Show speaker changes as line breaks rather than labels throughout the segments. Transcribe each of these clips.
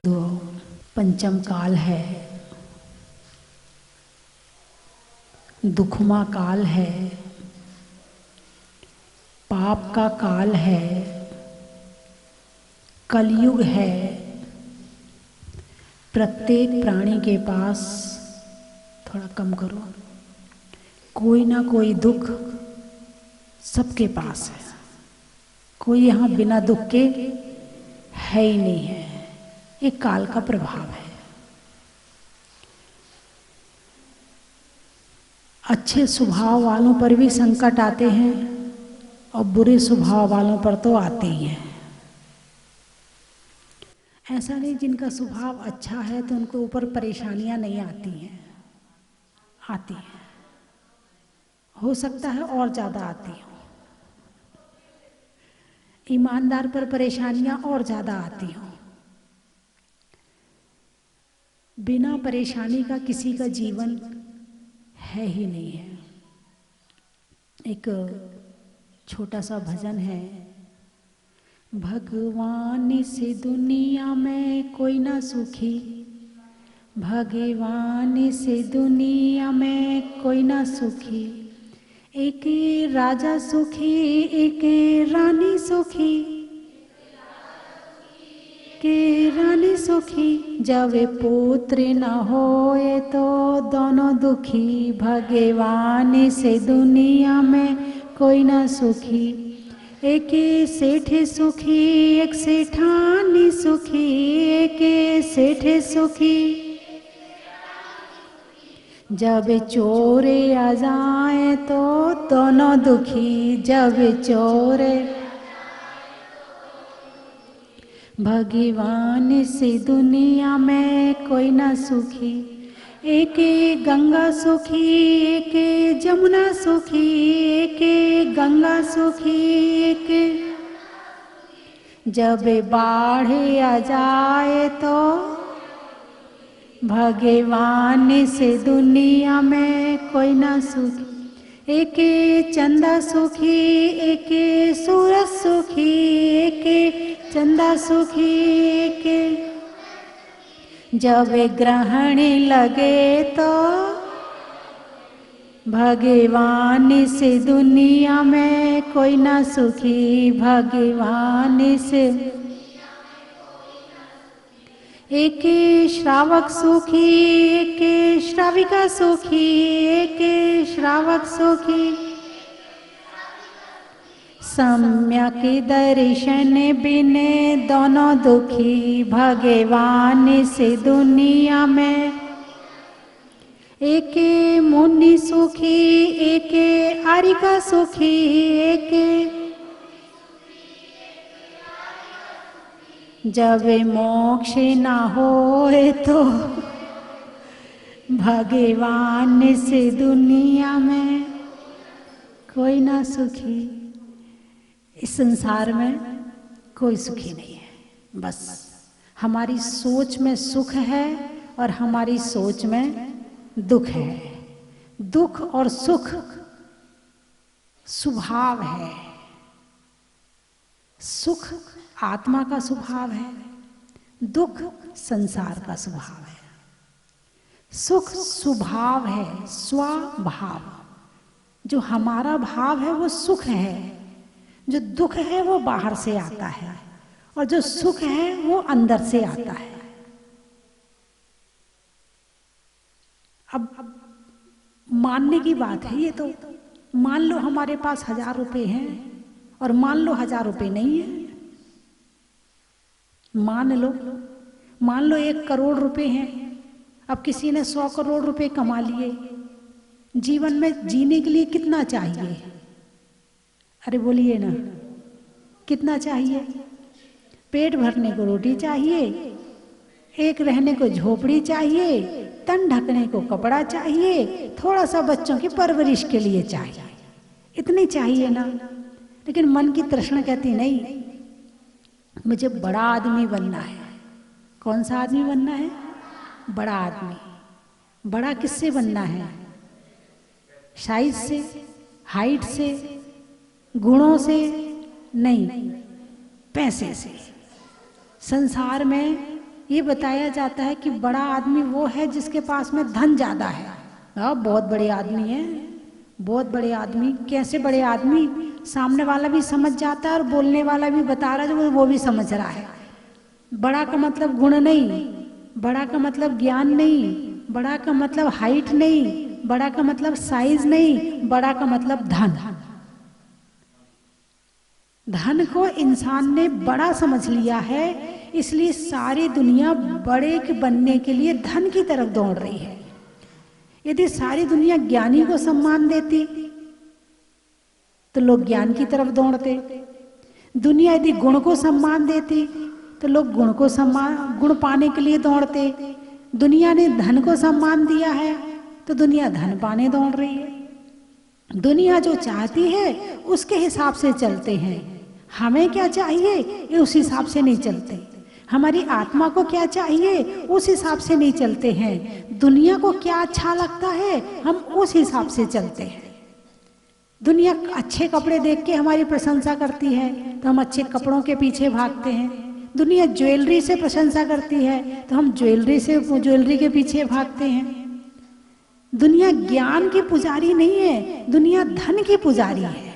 तो पंचम काल है, दुखमा काल है, पाप का काल है, कलयुग है। प्रत्येक प्राणी के पास, थोड़ा कम करो, कोई ना कोई दुख सबके पास है। कोई यहाँ बिना दुख के है ही नहीं है। ये काल का प्रभाव है। अच्छे स्वभाव वालों पर भी संकट आते हैं और बुरे स्वभाव वालों पर तो आते ही हैं। ऐसा नहीं जिनका स्वभाव अच्छा है तो उनको ऊपर परेशानियां नहीं आती हैं, आती हैं। हो सकता है और ज़्यादा आती हो। ईमानदार पर परेशानियां और ज़्यादा आती हों। बिना परेशानी का किसी का जीवन है ही नहीं है। एक छोटा सा भजन है, भगवान से दुनिया में कोई ना सुखी, भगवान से दुनिया में कोई ना सुखी। एक राजा सुखी, एक रानी सुखी, के रानी सुखी। जब पुत्र न होए तो दोनों दुखी, भगवान से दुनिया में कोई ना सुखी। एक सेठ सुखी, एक सेठानी सुखी, एक सेठ सुखी। जब चोर आ जाए तो दोनों दुखी, जब चोर। भगवान से दुनिया में कोई ना सुखी। एक गंगा सुखी, एक जमुना सुखी, एक गंगा सुखी, एक। जब बाढ़ आ जाए तो भगवान से दुनिया में कोई ना सुखी। एक चंदा सुखी, एक सूरज सुखी, एक चंदा सुखी, एक। जब ग्रहण लगे तो भगवान से दुनिया में कोई ना सुखी, भगवान से। एक श्रावक सुखी, एक श्राविका सुखी, एक श्रावक सुखी। सम्यक दर्शन बिन दोनों दुखी, भगवान से दुनिया में। एक मुनि सुखी, एक आरिका सुखी, एक। जब मोक्ष ना होए तो भगवान से दुनिया में कोई ना सुखी। इस संसार में कोई सुखी नहीं है। बस हमारी सोच में सुख है और हमारी सोच में दुख है। दुख और सुख स्वभाव है। सुख आत्मा का स्वभाव है, दुख संसार का स्वभाव है। सुख स्वभाव है, स्वभाव। जो हमारा भाव है वो सुख है, जो दुख है वो बाहर से आता है, और जो सुख है वो अंदर से आता है। अब मानने की बात है ये तो। मान लो हमारे पास 1000 रुपए हैं और मान लो 1000 रुपए नहीं है। मान लो 1 करोड़ रुपए हैं। अब किसी ने 100 करोड़ रुपए कमा लिए। जीवन में जीने के लिए कितना चाहिए? अरे बोलिए ना, कितना चाहिए? पेट भरने को रोटी चाहिए, एक रहने को झोपड़ी चाहिए, तन ढकने को कपड़ा चाहिए, थोड़ा सा बच्चों की परवरिश के लिए चाहिए। इतनी चाहिए ना। लेकिन मन की तृष्णा कहती नहीं, मुझे बड़ा आदमी बनना है। कौन सा आदमी बनना है? बड़ा आदमी। बड़ा किससे बनना है? साइज से, हाइट से, गुणों से, नहीं, पैसे से। संसार में ये बताया जाता है कि बड़ा आदमी वो है जिसके पास में धन ज्यादा है। बहुत बड़े आदमी है, बहुत बड़े आदमी। कैसे बड़े आदमी? सामने वाला भी समझ जाता है और बोलने वाला भी बता रहा है, वो भी समझ रहा है। बड़ा का मतलब गुण नहीं, बड़ा का मतलब ज्ञान नहीं, बड़ा का मतलब हाइट नहीं, बड़ा का मतलब साइज नहीं, बड़ा का मतलब धन। धन को इंसान ने बड़ा समझ लिया है, इसलिए सारी दुनिया बड़े के बनने के लिए धन की तरफ दौड़ रही है। यदि सारी दुनिया ज्ञानी को सम्मान देती तो लोग ज्ञान की तरफ दौड़ते। दुनिया यदि गुण को सम्मान देती तो लोग गुण को सम्मान, गुण पाने के लिए दौड़ते। दुनिया ने धन को सम्मान दिया है तो दुनिया धन पाने दौड़ रही है। दुनिया जो चाहती है उसके हिसाब से चलते हैं। हमें क्या चाहिए ये उस हिसाब से नहीं चलते। हमारी आत्मा को क्या चाहिए उस हिसाब से नहीं चलते हैं। दुनिया को क्या अच्छा लगता है हम उस हिसाब से चलते हैं। दुनिया अच्छे कपड़े देख के हमारी प्रशंसा करती है तो हम अच्छे कपड़ों के पीछे भागते हैं। दुनिया ज्वेलरी से प्रशंसा करती है तो हम ज्वेलरी के पीछे भागते हैं। दुनिया ज्ञान की पुजारी नहीं है, दुनिया धन की पुजारी है।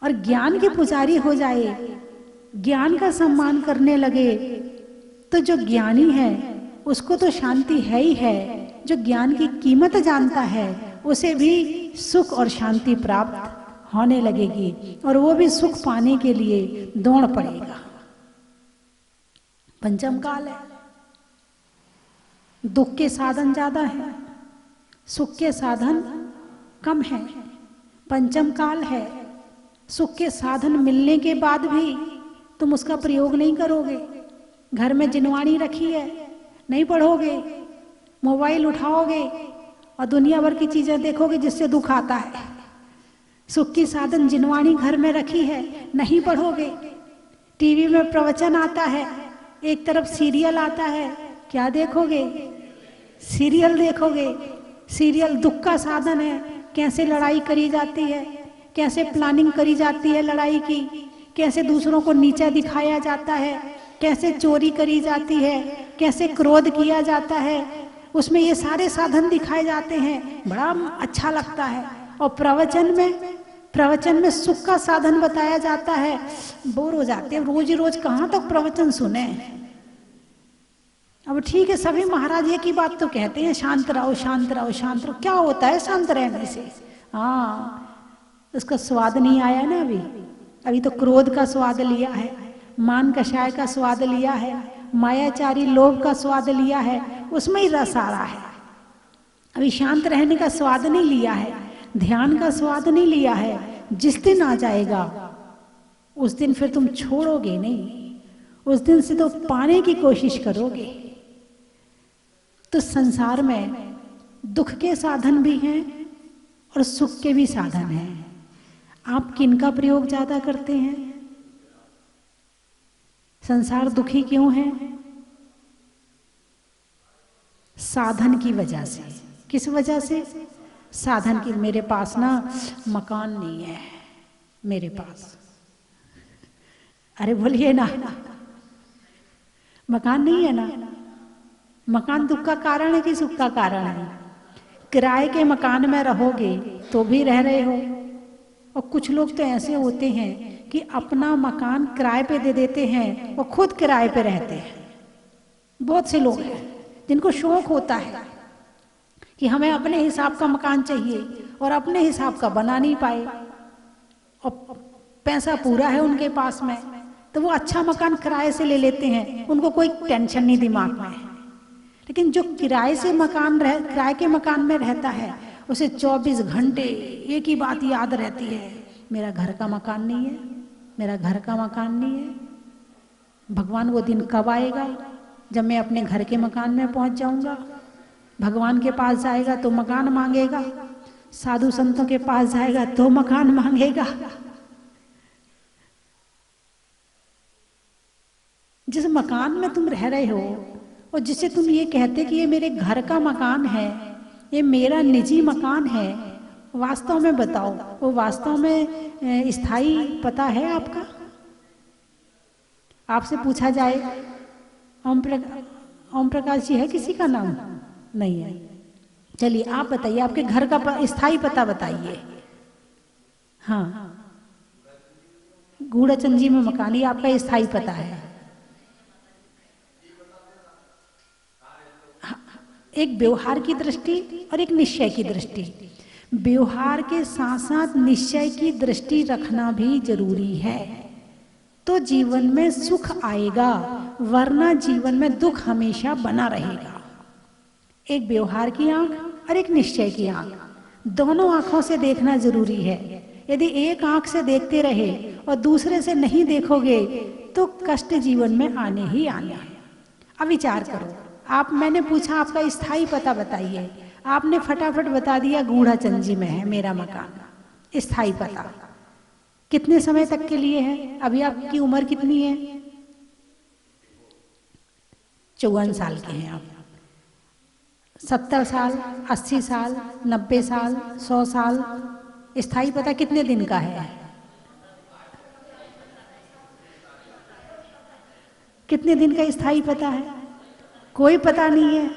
और ज्ञान की पुजारी हो जाए, ज्ञान का सम्मान करने लगे तो जो ज्ञानी है उसको तो शांति है ही है। जो ज्ञान की कीमत जानता है उसे भी सुख और शांति प्राप्त होने लगेगी और वो भी सुख पाने के लिए दौड़ पड़ेगा। पंचम काल है, दुख के साधन ज्यादा है, सुख के साधन कम है। पंचम काल है, सुख के साधन मिलने के बाद भी तुम उसका प्रयोग नहीं करोगे। घर में जिनवाणी रखी है, नहीं पढ़ोगे, मोबाइल उठाओगे और दुनिया भर की चीजें देखोगे जिससे दुख आता है। सुख की साधन जिनवाणी घर में रखी है, नहीं पढ़ोगे। टीवी में प्रवचन आता है, एक तरफ सीरियल आता है, क्या देखोगे? सीरियल देखोगे। सीरियल दुख का साधन है। कैसे लड़ाई करी जाती है, कैसे प्लानिंग करी जाती है लड़ाई की, कैसे दूसरों को नीचा दिखाया जाता है, कैसे चोरी करी जाती है, कैसे क्रोध किया जाता है, उसमें ये सारे साधन दिखाए जाते हैं, बड़ा अच्छा लगता है। और प्रवचन में सुख का साधन बताया जाता है, बोर हो जाते हैं। रोज ही रोज कहाँ तक प्रवचन सुने। अब ठीक है, सभी महाराज एक ही बात तो कहते हैं, शांत रहो शांत रहो शांत रहो। क्या होता है शांत रहने से? हाँ, उसका स्वाद नहीं आया ना अभी तो क्रोध का स्वाद लिया है, मान कषाय का स्वाद लिया है, मायाचारी लोभ का स्वाद लिया है, उसमें ही रस आ रहा है। अभी शांत रहने का स्वाद नहीं लिया है, ध्यान का स्वाद नहीं लिया है। जिस दिन आ जाएगा उस दिन फिर तुम छोड़ोगे नहीं, उस दिन से तो पाने की कोशिश करोगे। तो संसार में दुख के साधन भी हैं और सुख के भी साधन हैं। आप किनका प्रयोग ज्यादा करते हैं? संसार दुखी क्यों है? साधन की वजह से। किस वजह से? साधन की। मेरे पास ना मकान नहीं है, मेरे पास। अरे बोलिए ना, मकान नहीं है ना। मकान दुख का कारण है कि सुख का कारण है? किराए के मकान में रहोगे तो भी रह रहे हो। और कुछ लोग तो ऐसे होते हैं कि अपना मकान किराए पे दे देते हैं और खुद किराए पे रहते हैं। बहुत से लोग हैं जिनको शौक होता है कि हमें अपने हिसाब का मकान चाहिए और अपने हिसाब का बना नहीं पाए, और पैसा पूरा है उनके पास में, तो वो अच्छा मकान किराए से ले लेते हैं, उनको कोई टेंशन नहीं दिमाग में। लेकिन जो किराए के मकान में रहता है उसे 24 घंटे एक ही बात याद रहती है, मेरा घर का मकान नहीं है, मेरा घर का मकान नहीं है। भगवान वो दिन कब आएगा जब मैं अपने घर के मकान में पहुंच जाऊंगा? भगवान के पास जाएगा तो मकान मांगेगा, साधु संतों के पास जाएगा तो मकान मांगेगा। जिस मकान में तुम रह रहे हो और जिसे तुम ये कहते कि ये मेरे घर का मकान है, ये मेरा निजी मकान है, वास्तव में बताओ, वो वास्तव में स्थायी पता है आपका? आपसे पूछा जाए ओम प्रकाश जी है किसी का नाम? नहीं है। चलिए आप बताइए, आपके घर का स्थायी पता बताइए। हाँ, गूढ़ाचंद जी में मकान, ये आपका स्थायी पता है। एक व्यवहार की दृष्टि और एक निश्चय की दृष्टि। व्यवहार के साथ साथ निश्चय की दृष्टि रखना भी जरूरी है, तो जीवन में सुख आएगा, वरना जीवन में दुख हमेशा बना रहेगा। एक व्यवहार की आंख और एक निश्चय की आंख, दोनों आंखों से देखना जरूरी है। यदि एक आंख से देखते रहे और दूसरे से नहीं देखोगे तो कष्ट जीवन में आने ही आने हैं। अब विचार करो, आप, मैंने पूछा आपका स्थायी पता बताइए, आपने फटाफट बता दिया गूढ़ाचंद जी में है मेरा मकान। स्थायी पता कितने समय तक के लिए है? अभी आपकी उम्र कितनी है? 54 साल के हैं आप। 70 साल, 80 साल, 90 साल, 100 साल, स्थायी पता कितने दिन का है? कितने दिन का स्थायी पता है? कोई पता नहीं है,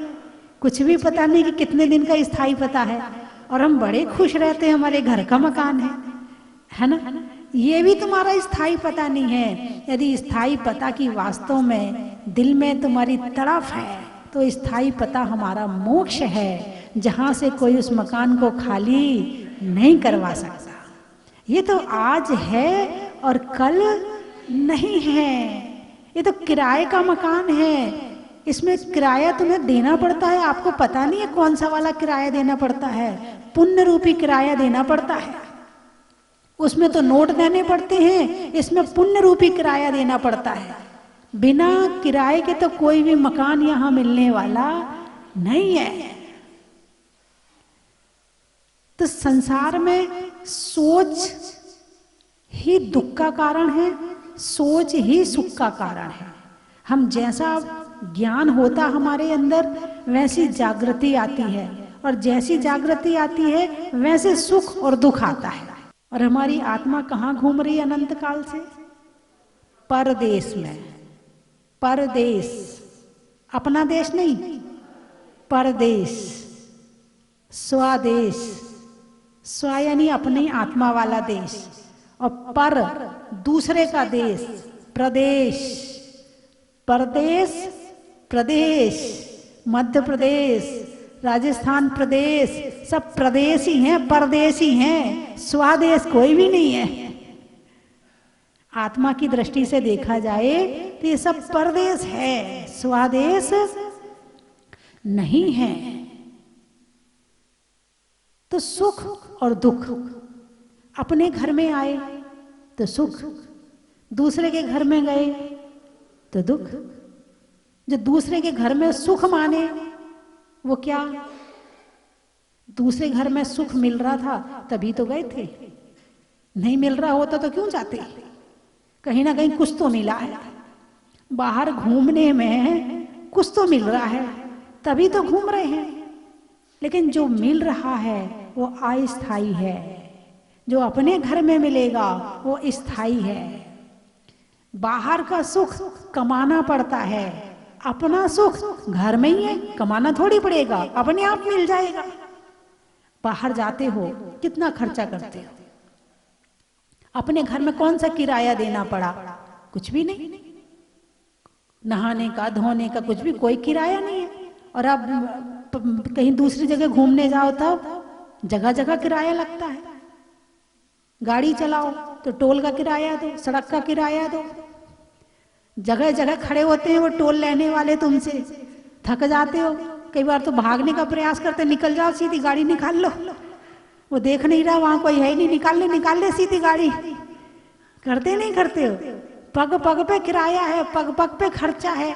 कुछ भी पता नहीं कि कितने दिन का स्थायी पता है। और हम बड़े खुश रहते हैं, हमारे घर का मकान है ना? ये भी तुम्हारा स्थायी पता नहीं है। यदि स्थायी पता की वास्तव में दिल में तुम्हारी तड़प है तो स्थायी पता हमारा मोक्ष है, जहां से कोई उस मकान को खाली नहीं करवा सकता। ये तो आज है और कल नहीं है। ये तो किराए का मकान है, इसमें किराया तुम्हें देना पड़ता है। आपको पता नहीं है कौन सा वाला किराया देना पड़ता है? पुण्य रूपी किराया देना पड़ता है। उसमें तो नोट देने पड़ते हैं, इसमें पुण्य रूपी किराया देना पड़ता है। बिना किराए के तो कोई भी मकान यहां मिलने वाला नहीं है। तो संसार में सोच ही दुख का कारण है, सोच ही सुख का कारण है। हम जैसा ज्ञान होता हमारे अंदर वैसी जागृति आती है, और जैसी जागृति आती है वैसे सुख और दुख आता है। और हमारी आत्मा कहाँ घूम रही है अनंत काल से? परदेश में। परदेश, अपना देश नहीं, परदेश, स्वदेश। स्व यानी अपनी आत्मा वाला देश, और पर दूसरे का देश, प्रदेश। प्रदेश, प्रदेश, मध्य प्रदेश, राजस्थान प्रदेश, सब प्रदेश ही हैं, परदेशी हैं। स्वदेश कोई भी नहीं है। आत्मा की दृष्टि से देखा जाए तो ये सब परदेश है, स्वदेश नहीं है। तो सुख और दुख, अपने घर में आए तो सुख, दूसरे के घर में गए तो दुख। जो दूसरे के घर में सुख माने वो क्या? दूसरे घर में सुख मिल रहा था तभी तो गए थे, नहीं मिल रहा होता तो क्यों जाते? कहीं ना कहीं कुछ तो मिला है। बाहर घूमने में कुछ तो मिल रहा है तभी तो घूम रहे हैं। लेकिन जो मिल रहा है वो अस्थायी है, जो अपने घर में मिलेगा वो स्थायी है। बाहर का सुख कमाना पड़ता है, अपना सुख घर में ही है, कमाना थोड़ी पड़ेगा, अपने आप मिल जाएगा। बाहर जाते हो कितना खर्चा करते हो, अपने घर में कौन सा किराया देना पड़ा? कुछ भी नहीं। नहाने का, धोने का कुछ भी कोई किराया नहीं है। और अब कहीं दूसरी जगह घूमने जाओ तब जगह जगह किराया लगता है। गाड़ी चलाओ तो टोल का किराया दो, सड़क का किराया दो। जगह जगह खड़े होते हैं वो टोल लेने वाले, तुमसे थक जाते हो। कई बार तो भागने का प्रयास करते, निकल जाओ, सीधी गाड़ी निकाल लो, वो देख नहीं रहा वहां कोई है नहीं, निकाल ले सीधी गाड़ी। करते नहीं करते हो? पग पग पे किराया है, पग पग पे खर्चा है,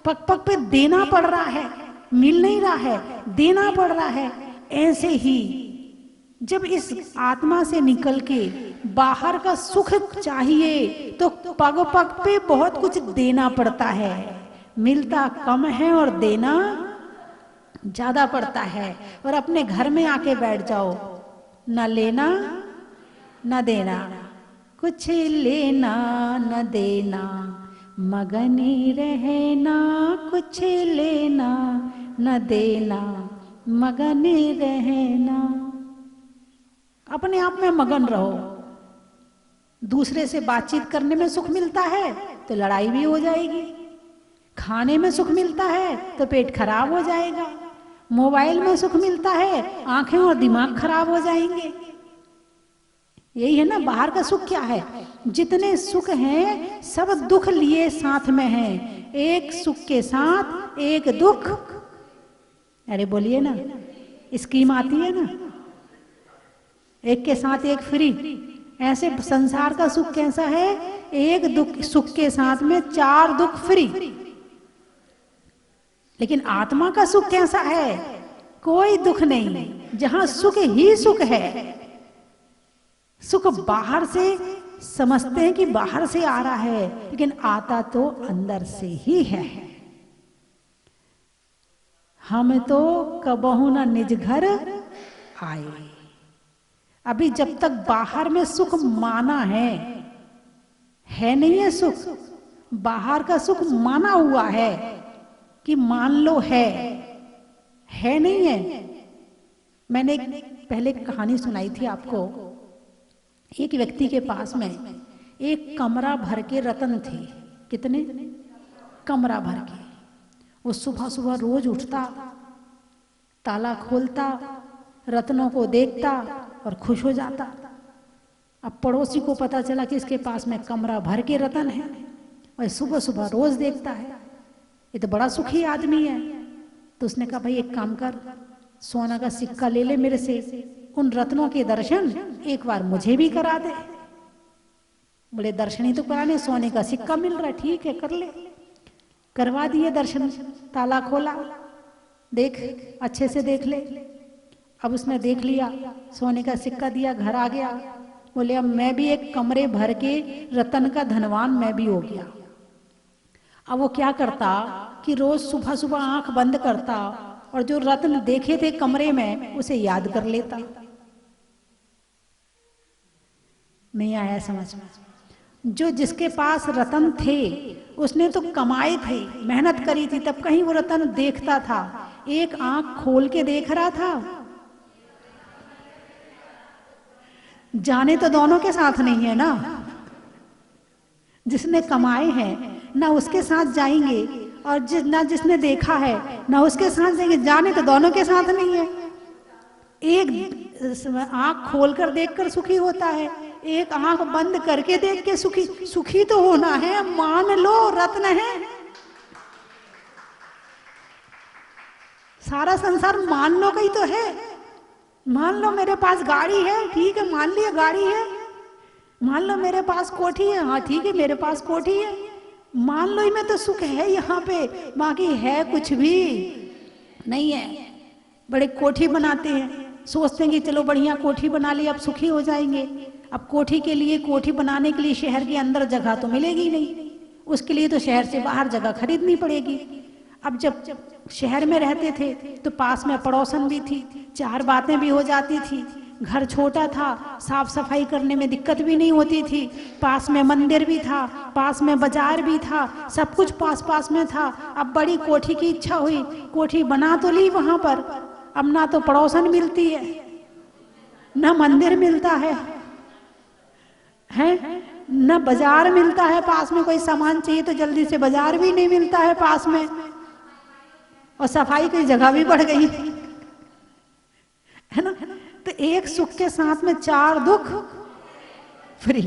पग पग पे देना पड़ रहा है, मिल नहीं रहा है, देना पड़ रहा है। ऐसे ही जब इस आत्मा से निकल के बाहर का सुख चाहिए तो पग पग पे बहुत कुछ देना पड़ता है। मिलता कम है और देना ज्यादा पड़ता है। और अपने घर में आके बैठ जाओ, न लेना न देना, कुछ लेना न देना, मगनी रहना, कुछ लेना न देना, मगनी रहना। अपने आप में मगन रहो। दूसरे से बातचीत करने में सुख मिलता है तो लड़ाई भी हो जाएगी, खाने में सुख मिलता है तो पेट खराब हो जाएगा, मोबाइल में सुख मिलता है आंखें और दिमाग खराब हो जाएंगे। यही है ना, बाहर का सुख क्या है? जितने सुख हैं सब दुख लिए साथ में हैं, एक सुख के साथ एक दुख। अरे बोलिए ना, स्कीम आती है ना, एक के साथ एक फ्री। ऐसे संसार का सुख कैसा है? एक दुख सुख के साथ में 4 दुख फ्री। लेकिन आत्मा का सुख कैसा है? कोई दुख नहीं, जहां सुख ही सुख है। सुख बाहर से समझते हैं कि बाहर से आ रहा है, लेकिन आता तो अंदर से ही है। हम तो कबहू न निज घर आए। अभी जब तक बाहर में सुख माना है नहीं है सुख। बाहर का सुख माना हुआ है कि मान लो है नहीं है। मैंने पहले कहानी सुनाई थी आपको। एक व्यक्ति के पास में एक कमरा भर के रत्न थे। कितने? कमरा भर के। वो सुबह सुबह रोज उठता, ताला खोलता, रत्नों को देखता और खुश हो जाता। अब पड़ोसी को पता चला कि इसके पास में कमरा भर के रत्न है और सुबह सुबह रोज देखता है, ये तो बड़ा सुखी आदमी है। तो उसने कहा, भाई एक काम कर, सोना का सिक्का ले ले मेरे से, उन रत्नों के दर्शन एक बार मुझे भी करा दे। बोले दर्शन ही तो कराने, सोने का सिक्का मिल रहा है, ठीक है कर ले। करवा दिए दर्शन, ताला खोला, देख अच्छे से देख ले। अब उसने देख लिया, सोने का सिक्का दिया, घर आ गया। बोले अब मैं भी एक कमरे भर के रत्न का धनवान मैं भी हो गया। अब वो क्या करता कि रोज सुबह सुबह आंख बंद करता और जो रत्न देखे थे कमरे में उसे याद कर लेता। नहीं आया समझ में? जो जिसके पास रत्न थे उसने तो कमाए थे, मेहनत करी थी, तब कहीं वो रत्न देखता था। एक आंख खोल के देख रहा था। जाने तो दोनों के साथ नहीं है ना, जिसने कमाए हैं ना उसके साथ जाएंगे और जिसने देखा है ना उसके साथ जाएंगे। जाने तो दोनों के साथ नहीं है। एक आंख खोलकर देखकर सुखी होता है, एक आंख बंद करके देख के सुखी तो होना है। मान लो रत्न है, सारा संसार मान लो का ही तो है। मान लो मेरे पास गाड़ी है, ठीक है मान लिया गाड़ी है। मान लो मेरे पास कोठी है, हाँ ठीक है मेरे पास कोठी है। मान लो ही में तो सुख है यहाँ पे, बाकी है कुछ भी नहीं है। बड़े कोठी बनाते हैं, सोचते हैं कि चलो बढ़िया कोठी बना ली, अब सुखी हो जाएंगे। अब कोठी के लिए, कोठी बनाने के लिए शहर के अंदर जगह तो मिलेगी नहीं, उसके लिए तो शहर से बाहर जगह खरीदनी पड़ेगी। अब जब शहर में रहते थे तो पास में पड़ोसन भी थी, 4 बातें भी हो जाती थी। घर छोटा था, साफ सफाई करने में दिक्कत भी नहीं होती थी। पास में मंदिर भी था, पास में बाजार भी था, सब कुछ पास पास में था। अब बड़ी कोठी की इच्छा हुई, कोठी बना तो ली वहां पर। अब ना तो पड़ोसन मिलती है, ना मंदिर मिलता है न बाजार मिलता है। पास में कोई सामान चाहिए तो जल्दी से बाजार भी नहीं मिलता है पास में, और सफाई की जगह भी बढ़ गई है ना। तो एक सुख के साथ में 4 दुख फ्री।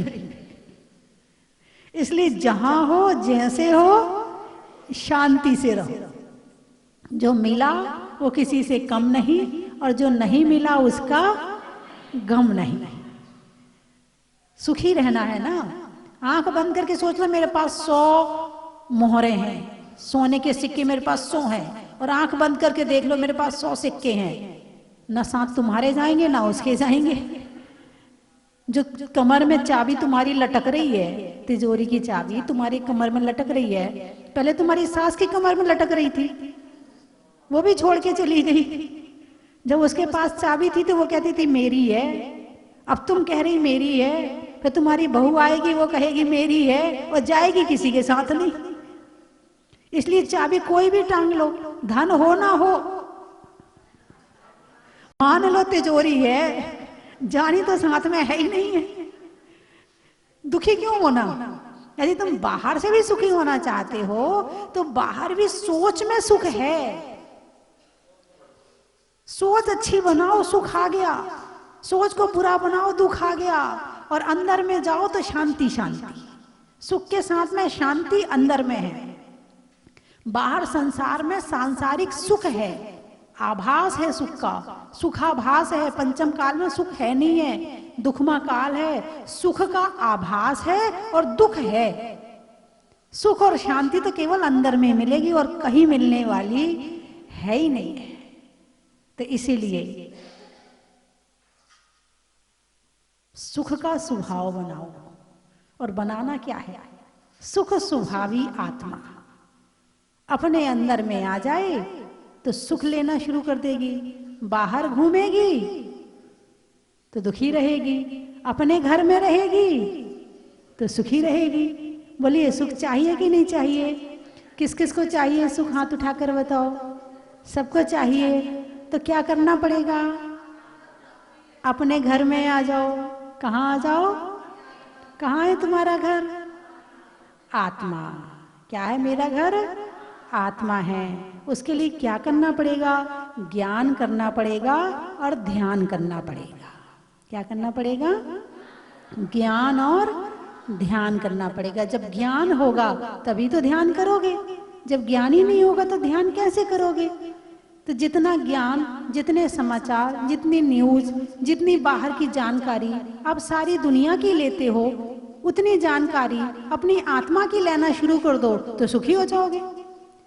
इसलिए जहां हो जैसे हो शांति से रहो। जो मिला वो किसी से कम नहीं, और जो नहीं मिला उसका गम नहीं। सुखी रहना है ना। आंख बंद करके सोच लो मेरे पास 100 मोहरे हैं, सोने के सिक्के मेरे पास 100 हैं, और आंख बंद करके देख लो मेरे पास 100 सिक्के हैं। ना साथ तुम्हारे जाएंगे ना उसके जाएंगे। जो कमर में चाबी तुम्हारी लटक रही है, तिजोरी की चाबी तुम्हारी कमर में लटक रही है, पहले तुम्हारी सास की कमर में लटक रही थी, वो भी छोड़ के चली गई। जब उसके पास चाबी थी तो वो कहती थी मेरी है, अब तुम कह रही मेरी है, फिर तुम्हारी बहू आएगी वो कहेगी मेरी है, और जाएगी किसी के साथ नहीं। इसलिए चाबी कोई भी टांग लो, धन हो ना हो, मान लो तिजोरी है, जानी तो साथ में है ही नहीं है। दुखी क्यों होना? यदि तुम बाहर से भी सुखी होना चाहते हो तो बाहर भी सोच में सुख है। सोच अच्छी बनाओ, सुख आ गया। सोच को बुरा बनाओ, दुख आ गया। और अंदर में जाओ तो शांति शांति, सुख के साथ में शांति अंदर में है। बाहर संसार में सांसारिक सुख है, आभास है सुख का, सुखाभास है। पंचम काल में सुख है नहीं है, दुखमा काल है। सुख का आभास है और दुख है। सुख और शांति तो केवल अंदर में मिलेगी और कहीं मिलने वाली है ही नहीं है। तो इसीलिए सुख का स्वभाव बनाओ। और बनाना क्या है? सुख स्वभावी आत्मा अपने अंदर में आ जाए तो सुख लेना शुरू कर देगी। बाहर घूमेगी तो दुखी रहेगी, अपने घर में रहेगी तो सुखी रहेगी। बोलिए सुख चाहिए कि नहीं चाहिए? किस किस को चाहिए सुख? हाथ उठाकर बताओ। सबको चाहिए। तो क्या करना पड़ेगा? अपने घर में आ जाओ। कहाँ आ जाओ? कहाँ है तुम्हारा घर? आत्मा। क्या है मेरा घर? आत्मा है। उसके लिए क्या करना पड़ेगा? ज्ञान करना पड़ेगा और ध्यान करना पड़ेगा। क्या करना पड़ेगा? ज्ञान और ध्यान करना पड़ेगा। जब ज्ञान होगा तभी तो ध्यान करोगे। जब ज्ञान ही नहीं होगा तो ध्यान कैसे करोगे? तो जितना ज्ञान, जितने समाचार, जितनी न्यूज, जितनी बाहर की जानकारी आप सारी दुनिया की लेते हो, उतनी जानकारी अपनी आत्मा की लेना शुरू कर दो तो सुखी हो जाओगे।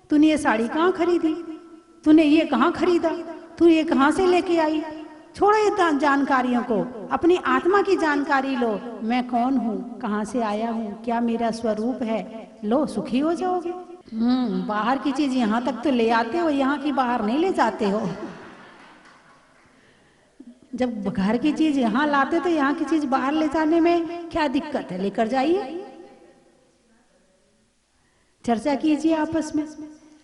तूने ये साड़ी कहाँ खरीदी? तूने ये कहाँ खरीदा? तू ये कहाँ से लेके आई? छोड़ो ये जानकारियों को, अपनी आत्मा की जानकारी लो। मैं कौन हूँ, कहाँ से आया हूँ, क्या मेरा स्वरूप है, लो सुखी हो जाओगे। बाहर की चीज यहाँ तक तो ले आते हो, यहाँ की बाहर नहीं ले जाते हो। जब घर की चीज यहाँ लाते तो यहाँ की चीज बाहर ले जाने में क्या दिक्कत है? लेकर जाइए, चर्चा कीजिए आपस में।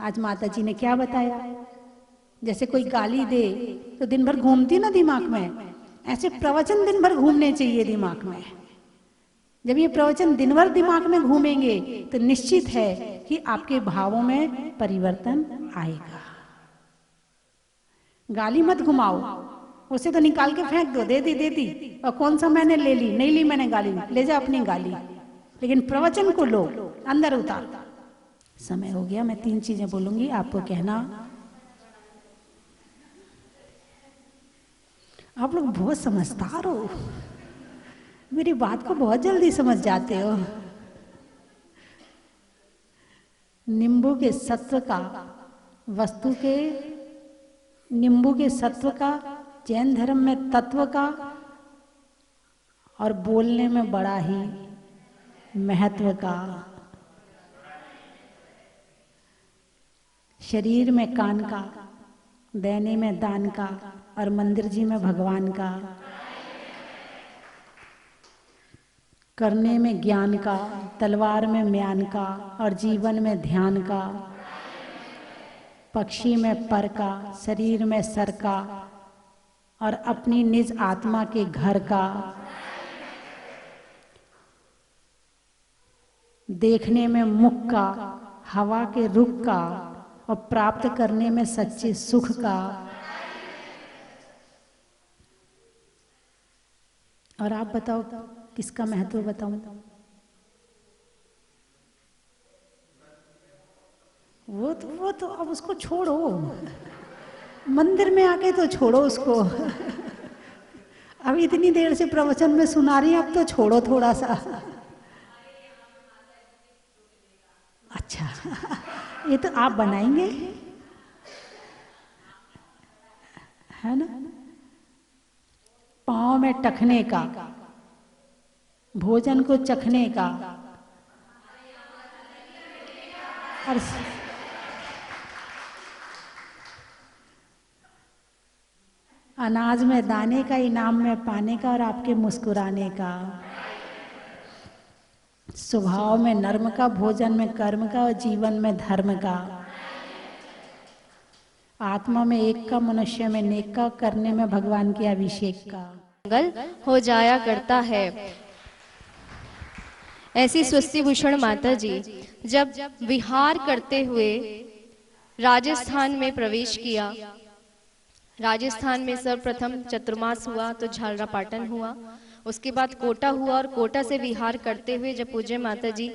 आज माता जी ने क्या बताया? जैसे कोई गाली दे तो दिन भर घूमती ना दिमाग में, ऐसे प्रवचन दिन भर घूमने चाहिए दिमाग में। जब ये प्रवचन दिन भर दिमाग में घूमेंगे तो निश्चित है कि आपके भावों में परिवर्तन आएगा। गाली मत घुमाओ, उसे तो निकाल के फेंक दो, दे दी और कौन सा मैंने ले ली, नहीं ली मैंने गाली, ले जा अपनी गाली। लेकिन प्रवचन को लो, अंदर उतार। समय हो गया, मैं 3 चीजें बोलूंगी, आपको कहना। आप लोग बहुत समझदार हो, मेरी बात को बहुत जल्दी समझ जाते हो। नींबू के सत्व का, वस्तु के नींबू के सत्व का, जैन धर्म में तत्व का, और बोलने में बड़ा ही महत्व का। शरीर में कान का, देने में दान का, और मंदिर जी में भगवान का। करने में ज्ञान का, तलवार में म्यान का, और जीवन में ध्यान का। पक्षी में पर का, शरीर में सर का, और अपनी निज आत्मा के घर का। देखने में मुख का, हवा के रुख का, और प्राप्त करने में सच्चे सुख का। और आप बताओ किसका महत्व बताऊं? वो तो अब उसको छोड़ो, मंदिर में आके तो छोड़ो उसको। अब इतनी देर से प्रवचन में सुना रही हैं, अब तो छोड़ो थोड़ा सा। अच्छा, ये तो आप बनाएंगे, है ना? पाँव में टखने का, भोजन को चखने का, अनाज में दाने का, इनाम में पाने का और आपके मुस्कुराने का। स्वभाव में नर्म का, भोजन में कर्म का और जीवन में धर्म का। आत्मा में एक का, मनुष्य में नेक का, करने में भगवान के अभिषेक का
मंगल हो जाया करता है। ऐसी स्वस्ति भूषण माता जी जब विहार करते हुए राजस्थान में प्रवेश किया, राजस्थान में सर्वप्रथम चतुर्मास हुआ तो झालरापाटन हुआ, उसके बाद कोटा हुआ और कोटा से विहार करते हुए जब पूज्य माता जी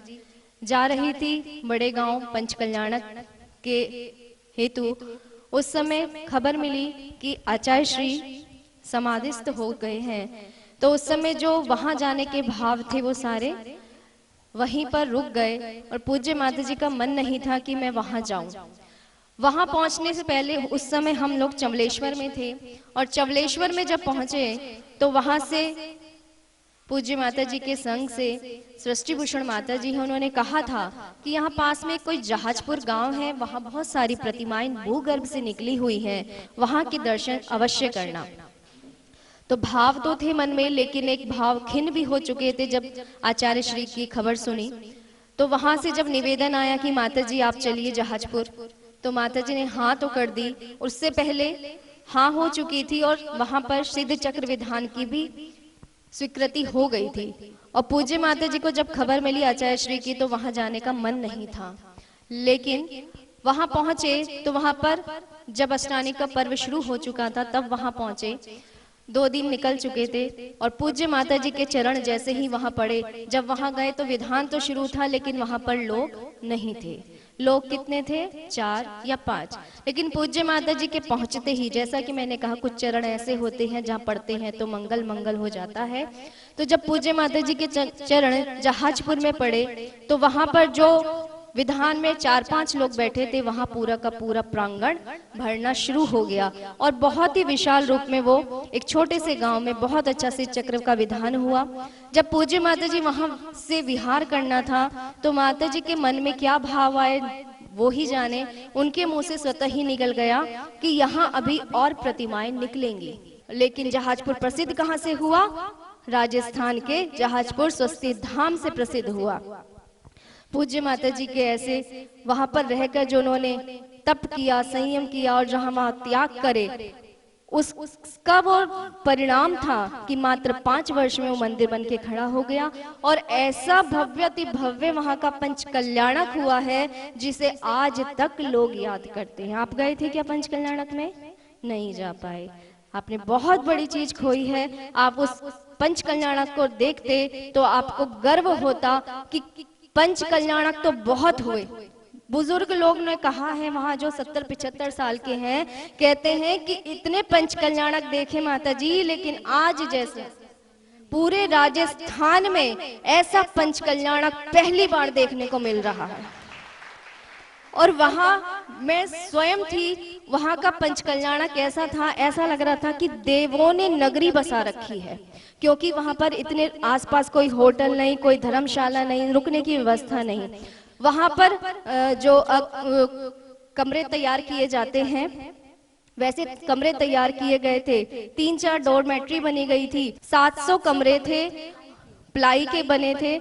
जा रही थी बड़े गांव पंचकल्याणक के हेतु, उस समय खबर मिली कि आचार्य श्री समाधिस्थ हो गए हैं। तो उस समय जो वहां जाने के भाव थे वो सारे वहीं पर रुक गए और पूज्य माता जी का मन नहीं था कि मैं वहां जाऊं। वहां पहुंचने से पहले उस समय हम लोग चमलेश्वर में थे और चमलेश्वर में जब पहुंचे तो वहां से पूज्य माता जी के संग से सृष्टि भूषण माता जी हैं, उन्होंने कहा था कि यहाँ पास में कोई जहाजपुर गांव है, वहां बहुत सारी प्रतिमाएं भूगर्भ से निकली हुई हैं, वहां के दर्शन अवश्य करना। तो भाव तो थे मन में, लेकिन एक भाव खिन्न भी हो चुके थे जब आचार्य श्री की खबर सुनी। तो वहां से जब निवेदन आया कि माता जी आप चलिए जहाजपुर, तो माता जी ने हाँ तो कर दी। उससे पहले हाँ हो चुकी थी और वहां पर सिद्ध चक्र विधान की भी स्वीकृति हो गई थी। और पूज्य माता जी को जब खबर मिली आचार्य श्री की तो वहां जाने का मन नहीं था, लेकिन वहां पहुंचे तो वहां पर जब अष्टानी का पर्व शुरू हो चुका था तब वहां पहुंचे। 2 दिन निकल चुके थे और पूज्य माता जी के चरण जैसे ही वहां पड़े, जब वहां गए तो विधान तो शुरू था लेकिन वहां पर लोग नहीं थे। लोग कितने थे? 4 या 5। लेकिन पूज्य माता जी के पहुंचते ही, जैसा कि मैंने कहा कुछ चरण ऐसे होते हैं जहां पढ़ते हैं तो मंगल मंगल हो जाता है। तो जब पूज्य माता जी के चरण जहाजपुर में पड़े तो वहां पर जो विधान में 4-5 लोग बैठे थे, वहां पूरा का पूरा प्रांगण भरना शुरू हो गया और बहुत ही विशाल रूप में वो एक छोटे से गांव में बहुत अच्छा से चक्र का विधान हुआ। जब पूज्य माता जी वहां से विहार करना था तो माता जी के मन में क्या भाव आए वो ही जाने। उनके मुंह से स्वतः ही निकल गया कि यहाँ अभी और प्रतिमाएं निकलेंगी। लेकिन जहाजपुर प्रसिद्ध कहाँ से हुआ? राजस्थान के जहाजपुर स्वस्ति धाम से प्रसिद्ध हुआ। पूज्य माता जी के ऐसे वहां पर रहकर जो उन्होंने तप किया, संयम किया और जहां वहां त्याग करे, उसका वो परिणाम था कि मात्र 5 वर्ष में वो मंदिर बन के खड़ा हो गया। और ऐसा भव्य भव्य वहां का पंचकल्याणक हुआ है जिसे आज तक लोग याद करते हैं। आप गए थे क्या पंचकल्याणक में? नहीं जा पाए। आपने बहुत बड़ी चीज खोई है। आप उस पंचकल्याणक को देखते तो आपको गर्व होता कि पंचकल्याणक तो बहुत हुए। बुजुर्ग लोग ने कहा है वहां जो 70-75 साल के हैं, कहते हैं कि इतने पंचकल्याणक देखे माता जी, लेकिन आज जैसे पूरे राजस्थान में ऐसा पंचकल्याणक पहली बार देखने को मिल रहा है। और वहां मैं स्वयं थी, वहां का पंचकल्याणक ऐसा था, ऐसा लग रहा था कि देवों ने नगरी बसा रखी है, क्योंकि वहां पर इतने आसपास कोई होटल नहीं, कोई धर्मशाला नहीं, रुकने की व्यवस्था नहीं। वहां पर जो कमरे तैयार किए जाते हैं वैसे कमरे तैयार किए गए थे। 3-4 डोरमेट्री बनी गई थी। 700 कमरे थे, प्लाई के बने थे।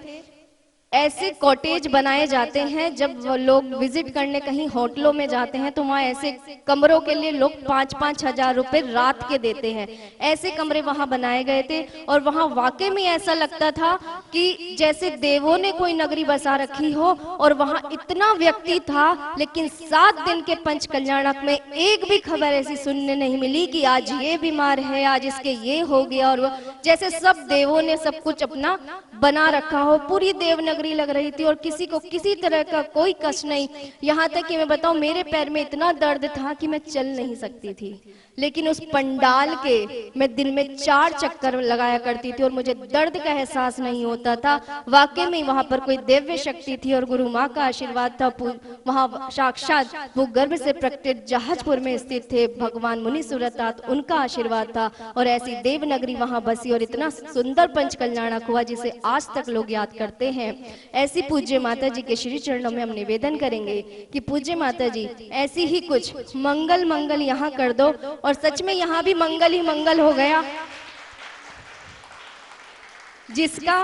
ऐसे कॉटेज बनाए जाते हैं जब लोग विजिट करने कहीं होटलों में जाते हैं तो वहाँ ऐसे कमरों के लिए लोग 5-5 हजार रुपए रात के देते हैं। ऐसे कमरे वहाँ बनाए गए थे और वहाँ वाकई में ऐसा लगता था कि जैसे देवों ने कोई नगरी बसा रखी हो। और वहाँ इतना व्यक्ति था, लेकिन 7 दिन के पंचकल्याणक में एक भी खबर ऐसी सुनने नहीं मिली कि आज ये बीमार है, आज इसके ये हो गया। और जैसे सब देवों ने सब कुछ अपना बना रखा हो। पूरी देवनगरी लग रही थी और किसी को किसी तरह का कोई कष्ट नहीं। यहाँ तक कि मैं बताऊं, मेरे पैर में इतना दर्द था कि मैं चल नहीं सकती थी, लेकिन उस पंडाल के मैं दिन में 4 चक्कर लगाया करती थी और मुझे दर्द का एहसास नहीं होता था। वाकई में वहां पर कोई दिव्य शक्ति थी और गुरु माँ का आशीर्वाद था। वहां साक्षात वो गर्भ से प्रकटित जहाजपुर में स्थित थे भगवान मुनि सुरतात, उनका आशीर्वाद था और ऐसी देवनगरी वहां बसी और इतना सुंदर पंचकल्याणक हुआ जिसे आज तक लोग याद करते हैं। ऐसी पूज्य माता जी के श्री चरणों में हम निवेदन करेंगे कि पूज्य माता जी ऐसी ही कुछ मंगल यहाँ कर दो और सच में यहाँ भी मंगल ही मंगल हो गया, जिसका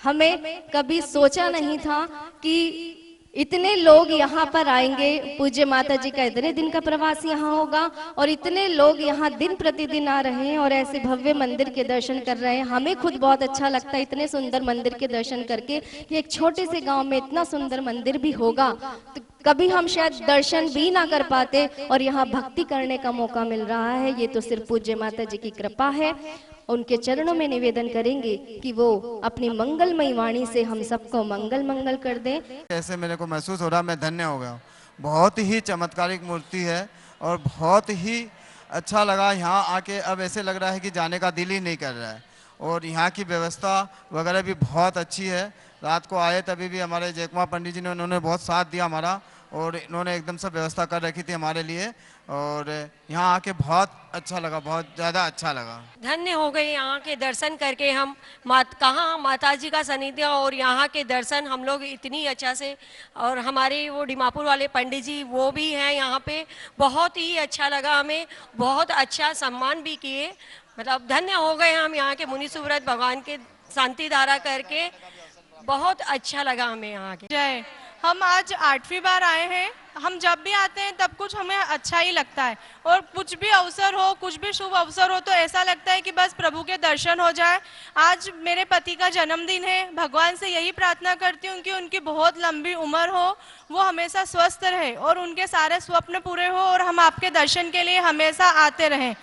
हमें कभी सोचा नहीं था कि इतने लोग यहाँ पर आएंगे। पूज्य माता जी का इतने दिन का प्रवास यहाँ होगा और इतने लोग यहाँ दिन प्रतिदिन आ रहे हैं और ऐसे भव्य मंदिर के दर्शन कर रहे हैं। हमें खुद बहुत अच्छा लगता है इतने सुंदर मंदिर के दर्शन करके कि एक छोटे से गांव में इतना सुंदर मंदिर भी होगा, तो कभी हम शायद दर्शन भी ना कर पाते और यहाँ भक्ति करने का मौका मिल रहा है। ये तो सिर्फ पूज्य माता जी की कृपा है। उनके चरणों में निवेदन करेंगे कि वो अपनी मंगलमयी वाणी से हम सबको मंगल मंगल कर दें।
ऐसे मेरे को महसूस हो रहा, मैं धन्य हो गया हूँ। बहुत ही चमत्कारिक मूर्ति है और बहुत ही अच्छा लगा यहाँ आके। अब ऐसे लग रहा है कि जाने का दिल ही नहीं कर रहा है। और यहाँ की व्यवस्था वगैरह भी बहुत अच्छी है। रात को आए तभी भी हमारे जयकुमार पंडित जी ने, उन्होंने बहुत साथ दिया हमारा और इन्होंने एकदम सब व्यवस्था कर रखी थी हमारे लिए। और यहाँ आके बहुत अच्छा लगा, बहुत ज़्यादा अच्छा लगा।
धन्य हो गए यहाँ के दर्शन करके। हम कहाँ माता जी का सानिध्य और यहाँ के दर्शन हम लोग इतनी अच्छा से, और हमारे वो डिमापुर वाले पंडित जी वो भी हैं यहाँ पे, बहुत ही अच्छा लगा हमें, बहुत अच्छा सम्मान भी किए। मतलब धन्य हो गए हम यहाँ के मुनि सुव्रत भगवान के शांति धारा करके, बहुत अच्छा लगा हमें यहाँ के।
जय। हम आज 8वीं बार आए हैं। हम जब भी आते हैं तब कुछ हमें अच्छा ही लगता है, और कुछ भी अवसर हो, कुछ भी शुभ अवसर हो तो ऐसा लगता है कि बस प्रभु के दर्शन हो जाए। आज मेरे पति का जन्मदिन है। भगवान से यही प्रार्थना करती हूँ कि उनकी बहुत लंबी उम्र हो, वो हमेशा स्वस्थ रहे और उनके सारे स्वप्न पूरे हो और हम आपके दर्शन के लिए हमेशा आते रहें।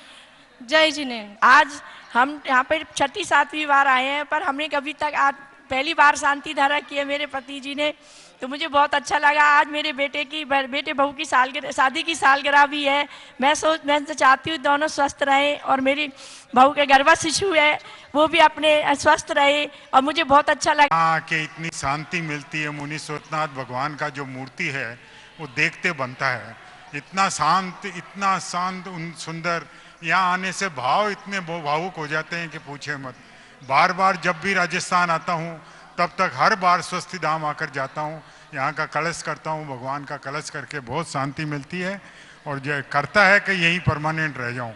जय जिनेन्द्र।
आज हम यहाँ पे 6ठी 7वीं बार आए हैं, पर हमने कभी तक आज पहली बार शांति धारा की है मेरे पति जी ने, तो मुझे बहुत अच्छा लगा। आज मेरे बेटे बहू की शादी की सालगिरह भी है। मैं तो चाहती हूँ दोनों स्वस्थ रहे और मेरी बहू के गर्भ शिशु है वो भी अपने स्वस्थ रहे, और मुझे बहुत अच्छा लगा
कि इतनी शांति मिलती है। मुनि सूरतनाथ भगवान का जो मूर्ति है वो देखते बनता है। इतना शांत सुंदर, यहाँ आने से भाव इतने भावुक हो जाते हैं कि पूछे मत। बार बार जब भी राजस्थान आता हूँ तब तक हर बार स्वस्थी धाम आकर जाता हूँ, यहाँ का कलश करता हूँ। भगवान का कलश करके बहुत शांति मिलती है और जो करता है कि यही परमानेंट रह जाऊँ।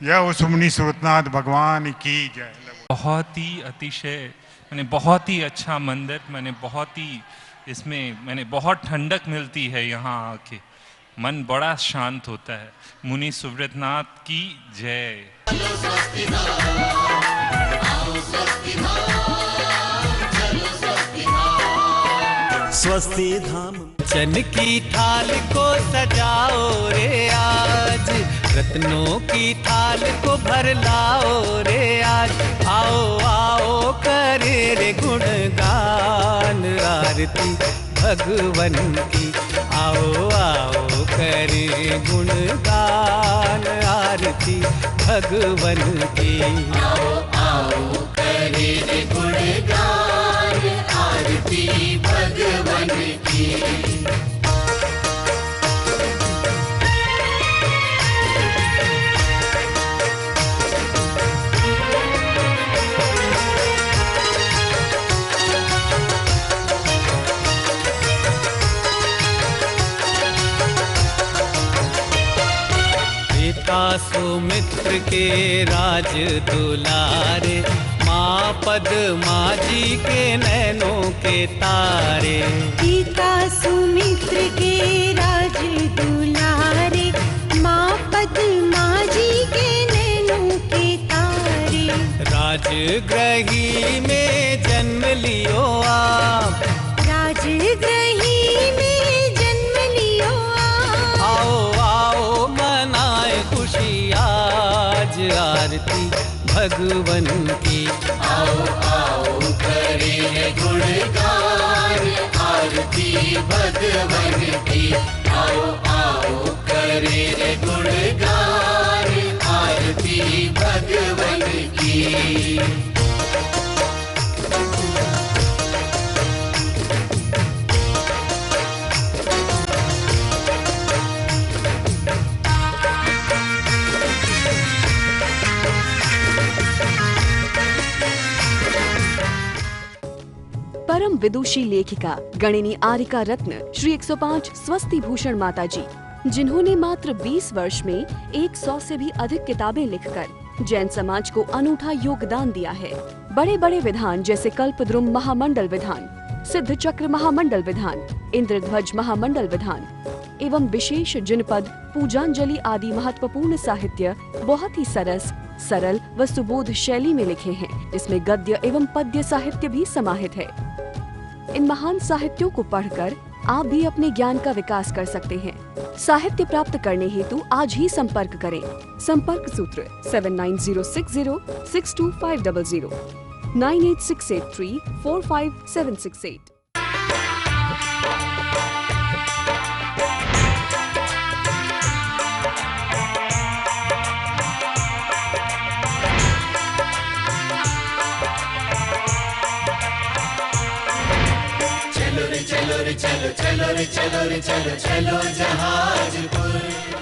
यह उस मुनि सूरतनाथ भगवान की जय।
बहुत ही अतिशय बहुत ही अच्छा मंदिर, इसमें बहुत ठंडक मिलती है। यहाँ आके मन बड़ा शांत होता है। मुनि सुव्रतनाथ की जय।
स्वस्ति धाम चन की थाल को सजाओ रे आज, रत्नों की थाल को भर लाओ रे आज। आओ आओ करे रे गुणगान आरती भगवन की। आओ आओ करे गुणगान आरती भगवन की। आओ आओ करे रे गुणगान आरती भगवन की। सुमित्र के राज दुलारे, माँ पद्मा जी के नैनों के तारे।
पिता सुमित्र के राज दुलारे, माँ पद्मा जी के नैनों के तारे।
राजगृही में जन्म लियो आप,
राजगृही में जन्म लियो आप।
आओ आओ मनाए खुशी आज आरती भगवन की। आओ आओ करे गुणगान आरती भगवन की। आओ आओ करे गुणगान आरती भगवन की।
परम विदुषी लेखिका गणिनी आरिका रत्न श्री 105 स्वस्ति भूषण माता जी जिन्होंने मात्र 20 वर्ष में 100 से भी अधिक किताबें लिखकर जैन समाज को अनूठा योगदान दिया है। बड़े बड़े विधान जैसे कल्पद्रुम महामंडल विधान, सिद्ध चक्र महामंडल विधान, इंद्रध्वज महामंडल विधान एवं विशेष जिनपद, पूजांजलि आदि महत्वपूर्ण साहित्य बहुत ही सरल व सुबोध शैली में लिखे हैं, जिसमें गद्य एवं पद्य साहित्य भी समाहित है। इन महान साहित्यों को पढ़कर आप भी अपने ज्ञान का विकास कर सकते हैं। साहित्य प्राप्त करने हेतु आज ही संपर्क करें। संपर्क सूत्र 7906062500 9868345768।
चलो रे चलो रे चलो चलो रे चलो रे चलो चलो जहाजपुर।